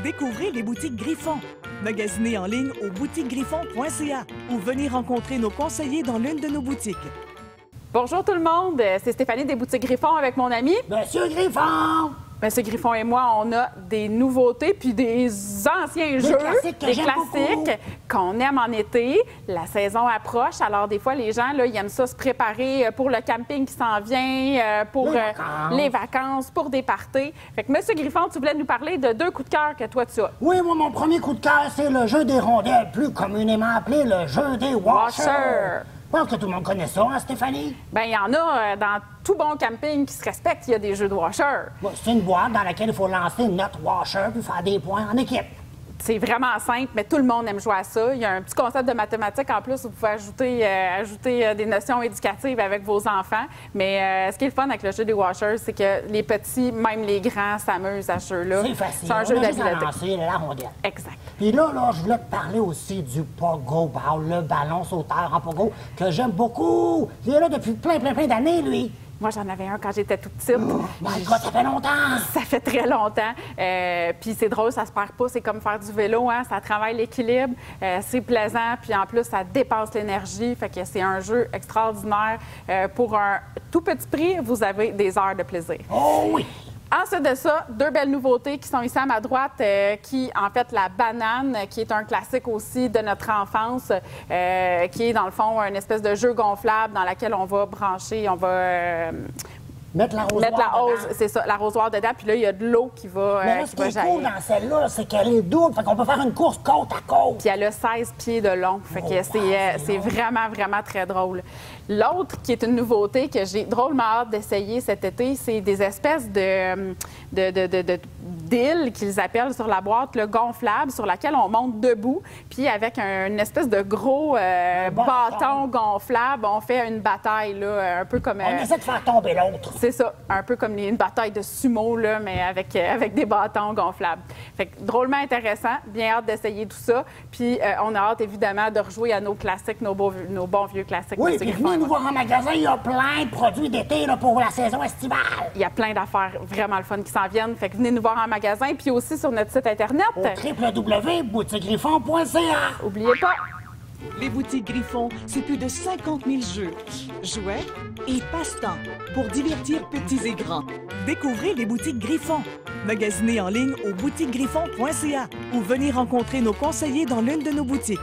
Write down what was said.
Découvrez les boutiques Griffon. Magasinez en ligne au boutiquegriffon.ca ou venez rencontrer nos conseillers dans l'une de nos boutiques. Bonjour tout le monde, c'est Stéphanie des boutiques Griffon avec mon ami. Monsieur Griffon! Monsieur Griffon et moi, on a des nouveautés puis des anciens jeux, des classiques qu'on aime en été. La saison approche, alors des fois, les gens, là, ils aiment ça se préparer pour le camping qui s'en vient, pour les vacances, pour des parties. Fait que, Monsieur Griffon, tu voulais nous parler de deux coups de cœur que toi, tu as. Oui, moi, mon premier coup de cœur, c'est le jeu des rondelles, plus communément appelé le jeu des washers. Je pense que tout le monde connaît ça, hein, Stéphanie? Bien, il y en a dans tout bon camping qui se respecte, il y a des jeux de washers. Bon, c'est une boîte dans laquelle il faut lancer notre washer puis faire des points en équipe. C'est vraiment simple, mais tout le monde aime jouer à ça. Il y a un petit concept de mathématiques en plus où vous pouvez ajouter des notions éducatives avec vos enfants. Mais ce qui est le fun avec le jeu des washers, c'est que les petits, même les grands, s'amusent à ce jeu-là. C'est facile. C'est un jeu d'habileté. Lancer la rondelle. Exact. Puis là, je voulais te parler aussi du pogo ball, le ballon sauteur en pogo, que j'aime beaucoup. Il est là depuis plein d'années, lui. Moi, j'en avais un quand j'étais toute petite. Oh, my God, ça fait longtemps! Ça fait très longtemps. Puis c'est drôle, ça se perd pas. C'est comme faire du vélo, hein? Ça travaille l'équilibre. C'est plaisant. Puis en plus, ça dépasse l'énergie. Fait que c'est un jeu extraordinaire. Pour un tout petit prix, vous avez des heures de plaisir. Oh oui! Ensuite de ça, deux belles nouveautés qui sont ici à ma droite, en fait, la banane, qui est un classique aussi de notre enfance, qui est, dans le fond, une espèce de jeu gonflable dans laquelle on va brancher, on va... Mettre l'arrosoir dedans, puis là, il y a de l'eau qui va Mais là, ce qui est cool dans celle-là, c'est qu'elle est double, fait qu'on peut faire une course côte à côte. Puis elle a 16 pieds de long, fait que c'est vraiment très drôle. L'autre, qui est une nouveauté que j'ai drôlement hâte d'essayer cet été, c'est des espèces d'îles qu'ils appellent sur la boîte, le gonflable, sur laquelle on monte debout, puis avec une espèce de gros bâton gonflable, on fait une bataille, là, un peu comme... On essaie de faire tomber l'autre. C'est ça, un peu comme une bataille de sumo, là, mais avec des bâtons gonflables. Fait que drôlement intéressant, bien hâte d'essayer tout ça. Puis on a hâte, évidemment, de rejouer à nos classiques, nos bons vieux classiques. Oui, puis venez nous voir en magasin, il y a plein de produits d'été pour la saison estivale. Il y a plein d'affaires vraiment le fun qui s'en viennent. Fait que venez nous voir en magasin, puis aussi sur notre site Internet. Au www.boutiquegriffon.ca. Oubliez pas. Les boutiques Griffon, c'est plus de 50 000 jeux, jouets et passe-temps pour divertir petits et grands. Découvrez les boutiques Griffon. Magasinez en ligne au boutiquegriffon.ca ou venez rencontrer nos conseillers dans l'une de nos boutiques.